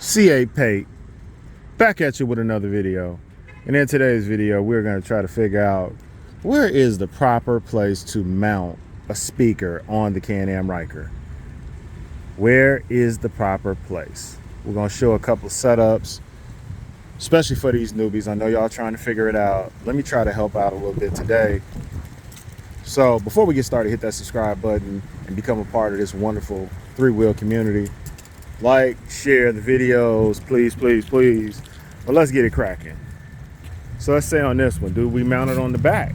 CA Pate back at you with another video. And in today's video, we're going to try to figure out where is the proper place to mount a speaker on the Can Am Ryker. Where is the proper place? We're going to show a couple of setups, especially for these newbies. I know y'all trying to figure it out. Let me try to help out a little bit today. So before we get started, hit that subscribe button and become a part of this wonderful three-wheel community. Like, share the videos, please, please, please. But let's get it cracking. So let's say on this one, do we mount it on the back?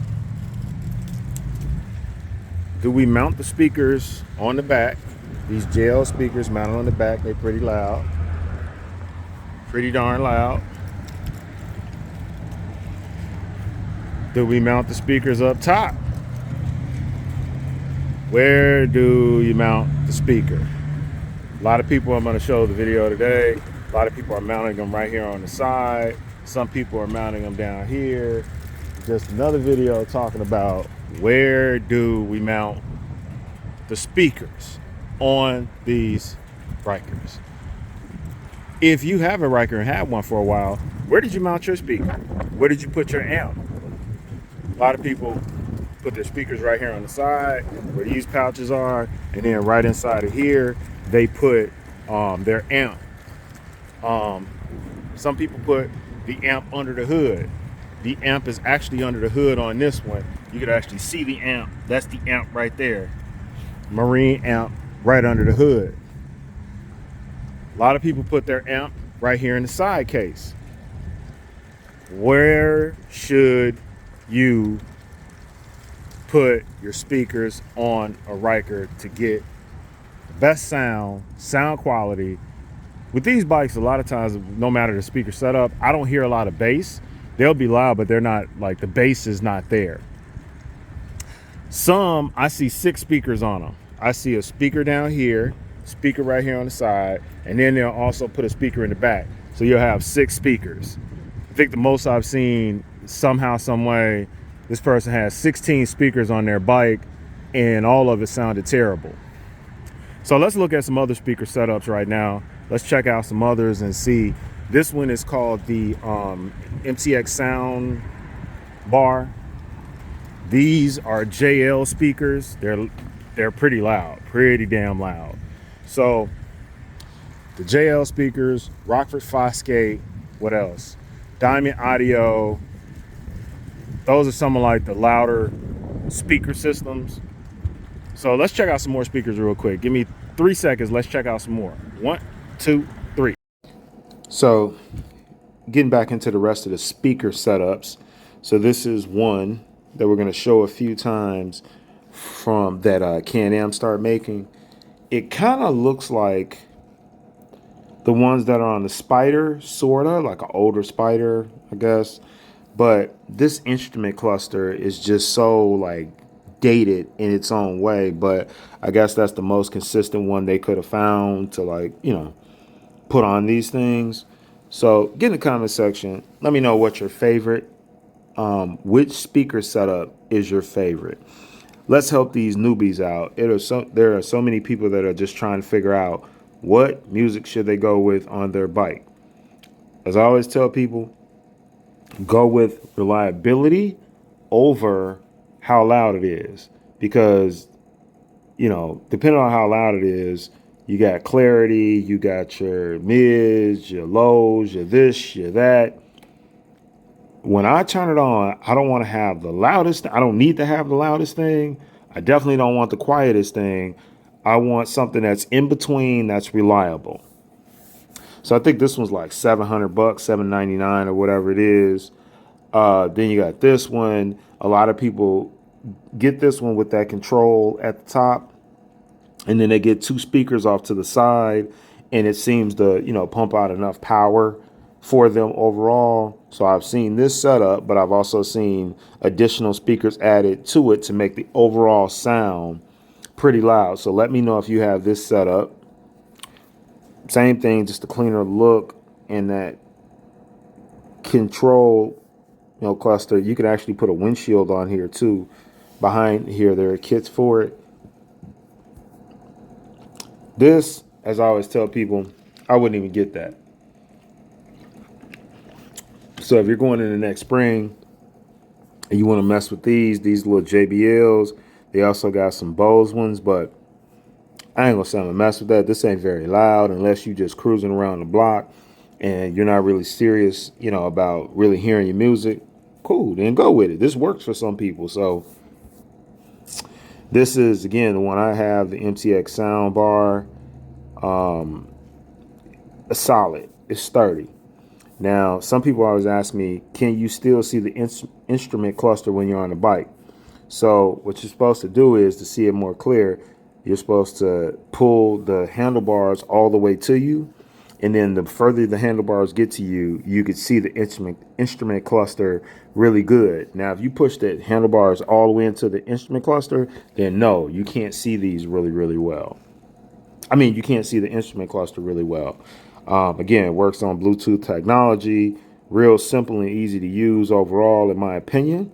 Do we mount the speakers on the back? These JL speakers mounted on the back, they're pretty loud. Pretty darn loud. Do we mount the speakers up top? Where do you mount the speaker? A lot of people, I'm going to show the video today, a lot of people are mounting them right here on the side. Some people are mounting them down here. Just another video talking about where do we mount the speakers on these Rykers. If you have a Ryker and had one for a while, where did you mount your speaker? Where did you put your amp? A lot of people put their speakers right here on the side where these pouches are, and then right inside of here they put their amp. Some people put the amp under the hood. The amp is actually under the hood on this one. You could actually see the amp. That's the amp right there. Marine amp right under the hood. A lot of people put their amp right here in the side case. Where should you put your speakers on a Ryker to get best sound quality? With these bikes, a lot of times, no matter the speaker setup, I don't hear a lot of bass. They'll be loud, but they're not, like, the bass is not there. Some, I see 6 speakers on them. I see a speaker down here, speaker right here on the side, and then they'll also put a speaker in the back. So you'll have 6 speakers. I think the most I've seen, somehow, some way, this person has 16 speakers on their bike, and all of it sounded terrible. So let's look at some other speaker setups right now. Let's check out some others and see. This one is called the MTX Sound Bar. These are JL speakers. They're pretty loud, pretty damn loud. So the JL speakers, Rockford Fosgate, what else? Diamond Audio. Those are some of like the louder speaker systems. So let's check out some more speakers real quick. Give me 3 seconds. Let's check out some more. 1, 2, 3. So getting back into the rest of the speaker setups. So this is one that we're going to show a few times from that Can Am started making. It kind of looks like the ones that are on the Spider, sort of like an older Spider, I guess. But this instrument cluster is just so like dated in its own way, but I guess that's the most consistent one they could have found to, like, you know, put on these things. So get in the comment section, let me know what your favorite, which speaker setup is your favorite. Let's help these newbies out. There are so many people that are just trying to figure out what music should they go with on their bike. As I always tell people, go with reliability over how loud it is, because, you know, depending on how loud it is, you got clarity, you got your mids, your lows, your this, your that. When I turn it on, I don't want to have the loudest. I don't need to have the loudest thing. I definitely don't want the quietest thing. I want something that's in between, that's reliable. So I think this one's like $700, $799 or whatever it is. Then you got this one. A lot of people get this one with that control at the top, and then they get 2 speakers off to the side, and it seems to, you know, pump out enough power for them overall. So I've seen this setup, but I've also seen additional speakers added to it to make the overall sound pretty loud. So let me know if you have this setup. Same thing, just a cleaner look, and that control, you know, cluster. You can actually put a windshield on here too. Behind here, there are kits for it. This, as I always tell people, I wouldn't even get that. So if you're going in the next spring and you want to mess with these little JBLs, they also got some Bose ones, but I ain't gonna say I'm gonna mess with that. This ain't very loud unless you just cruising around the block and you're not really serious, about really hearing your music. Cool, then go with it. This works for some people. So this is, again, the one I have, the MTX sound bar. A solid. It's sturdy. Now, some people always ask me, can you still see the instrument cluster when you're on the bike? So what you're supposed to do is, to see it more clear, you're supposed to pull the handlebars all the way to you. And then the further the handlebars get to you, you could see the instrument cluster really good. Now, if you push the handlebars all the way into the instrument cluster, then no, you can't see these really, really well. I mean, you can't see the instrument cluster really well. Again, it works on Bluetooth technology, real simple and easy to use overall, in my opinion.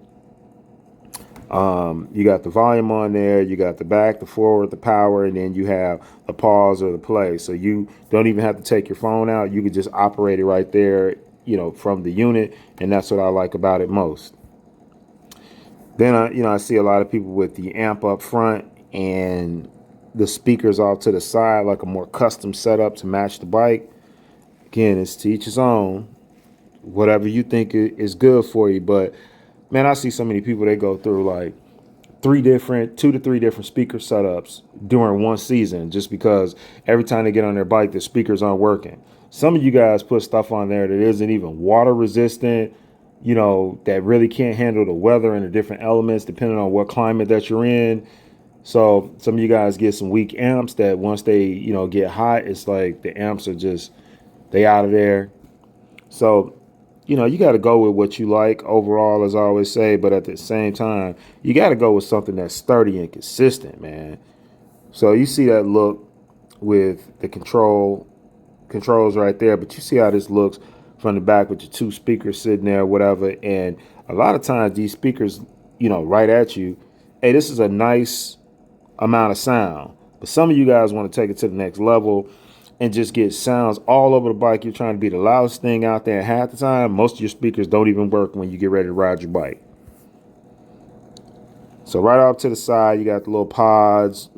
You got the volume on there, you got the back, the forward, the power, and then you have the pause or the play. So you don't even have to take your phone out. You can just operate it right there, from the unit. And that's what I like about it most. Then, I see a lot of people with the amp up front and the speakers off to the side, like a more custom setup to match the bike. Again, it's to each his own, whatever you think is good for you. But man, I see so many people, they go through like 2 to 3 different speaker setups during one season, just because every time they get on their bike, the speakers aren't working. Some of you guys put stuff on there that isn't even water resistant, that really can't handle the weather and the different elements depending on what climate that you're in. So some of you guys get some weak amps that once they, get hot, it's like the amps are just, they out of there. So, you got to go with what you like overall, as I always say, but at the same time, you got to go with something that's sturdy and consistent, man. So you see that look with the controls right there, but you see how this looks from the back with your 2 speakers sitting there, whatever. And a lot of times these speakers, right at you, hey, this is a nice amount of sound. But some of you guys want to take it to the next level and just get sounds all over the bike. You're trying to be the loudest thing out there. Half the time, most of your speakers don't even work when you get ready to ride your bike. So right off to the side, you got the little pods,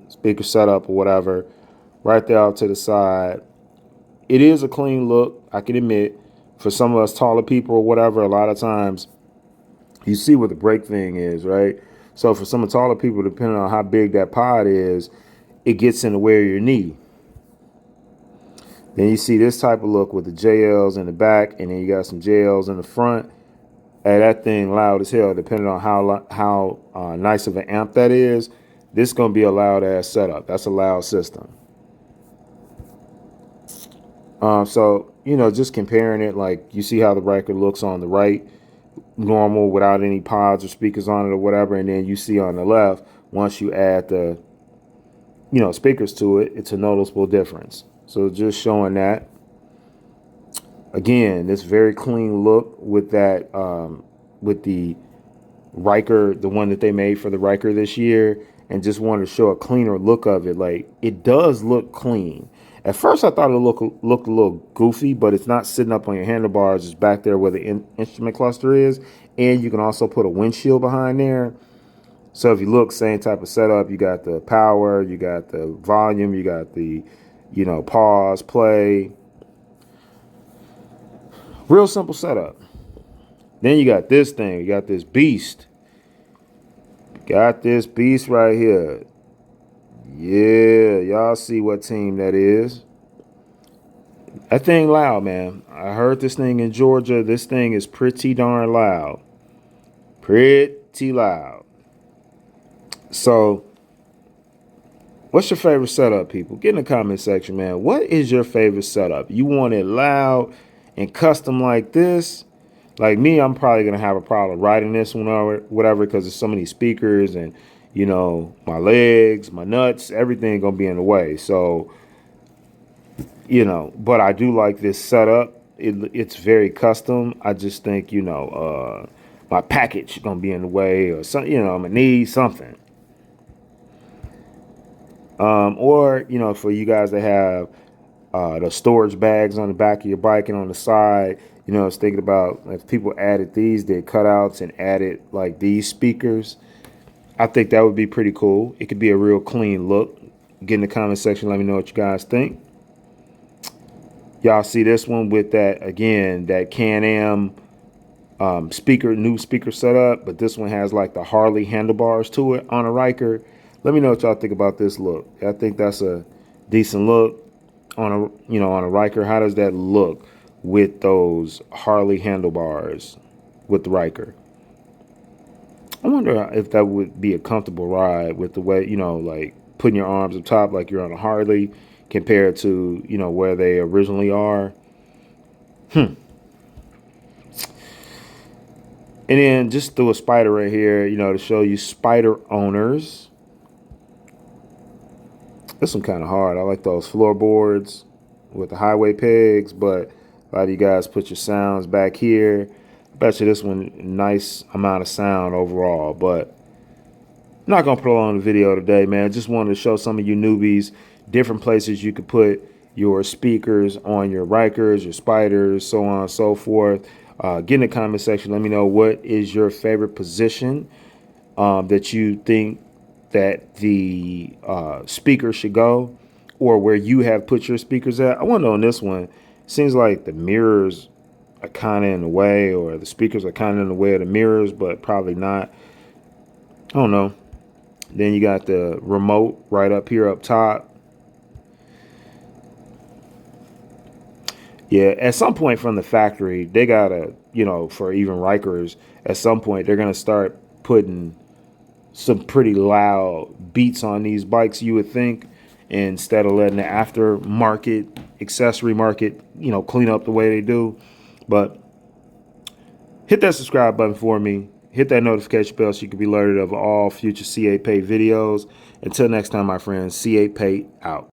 speaker setup or whatever. Right there off to the side. It is a clean look, I can admit. For some of us taller people or whatever, a lot of times you see what the brake thing is, right? So for some taller people, depending on how big that pod is, it gets in the way of your knee. Then you see this type of look with the JLs in the back, and then you got some JLs in the front. Hey, that thing loud as hell, depending on how nice of an amp that is. This is going to be a loud ass setup. That's a loud system. So, just comparing it, like you see how the Ryker looks on the right, normal without any pods or speakers on it or whatever. And then you see on the left, once you add the, speakers to it, it's a noticeable difference. So just showing that. Again, this very clean look with that, with the Ryker, the one that they made for the Ryker this year, and just wanted to show a cleaner look of it. Like, it does look clean. At first, I thought it looked a little goofy, but it's not sitting up on your handlebars. It's back there where the instrument cluster is, and you can also put a windshield behind there. So if you look, same type of setup. You got the power, you got the volume, you got the, pause, play. Real simple setup. Then you got this thing. You got this beast. Got this beast right here. Yeah, y'all see what team that is. That thing loud, man. I heard this thing in Georgia. This thing is pretty darn loud. Pretty loud. So, what's your favorite setup, people? Get in the comment section, man. What is your favorite setup? You want it loud and custom like this? Like me, I'm probably going to have a problem riding this one or whatever, because there's so many speakers and, my legs, my nuts, everything going to be in the way. So, but I do like this setup. It's very custom. I just think, my package going to be in the way, or something, I'm going to need something. Or, for you guys that have The storage bags on the back of your bike and on the side. You know, I was thinking about if people added these, did cutouts and added like these speakers. I think that would be pretty cool. It could be a real clean look. Get in the comment section. Let me know what you guys think. Y'all see this one with that, again, that Can Am new speaker setup, but this one has like the Harley handlebars to it on a Ryker. Let me know what y'all think about this look. I think that's a decent look on a Ryker. How does that look with those Harley handlebars with the Ryker? I wonder if that would be a comfortable ride with the way, like putting your arms up top like you're on a Harley compared to, where they originally are. And then just threw a spider right here, to show you spider owners. This one kind of hard. I like those floorboards with the highway pegs, but a lot of you guys put your sounds back here. I bet you this one, nice amount of sound overall, but I'm not going to prolong the video today, man. I just wanted to show some of you newbies different places you could put your speakers on your Rykers, your spiders, so on and so forth. Get in the comment section. Let me know what is your favorite position that you think that the speaker should go, or where you have put your speakers at. I want to know on this one. Seems like the mirrors are kind of in the way, or the speakers are kind of in the way of the mirrors, but probably not. I don't know. Then you got the remote right up here up top. Yeah, at some point from the factory, they gotta, for even Rykers, at some point they're gonna start putting some pretty loud beats on these bikes, you would think, instead of letting the aftermarket accessory market, clean up the way they do. But hit that subscribe button for me. Hit that notification bell so you can be alerted of all future C8 Pay videos. Until next time, my friends, C8 Pay out.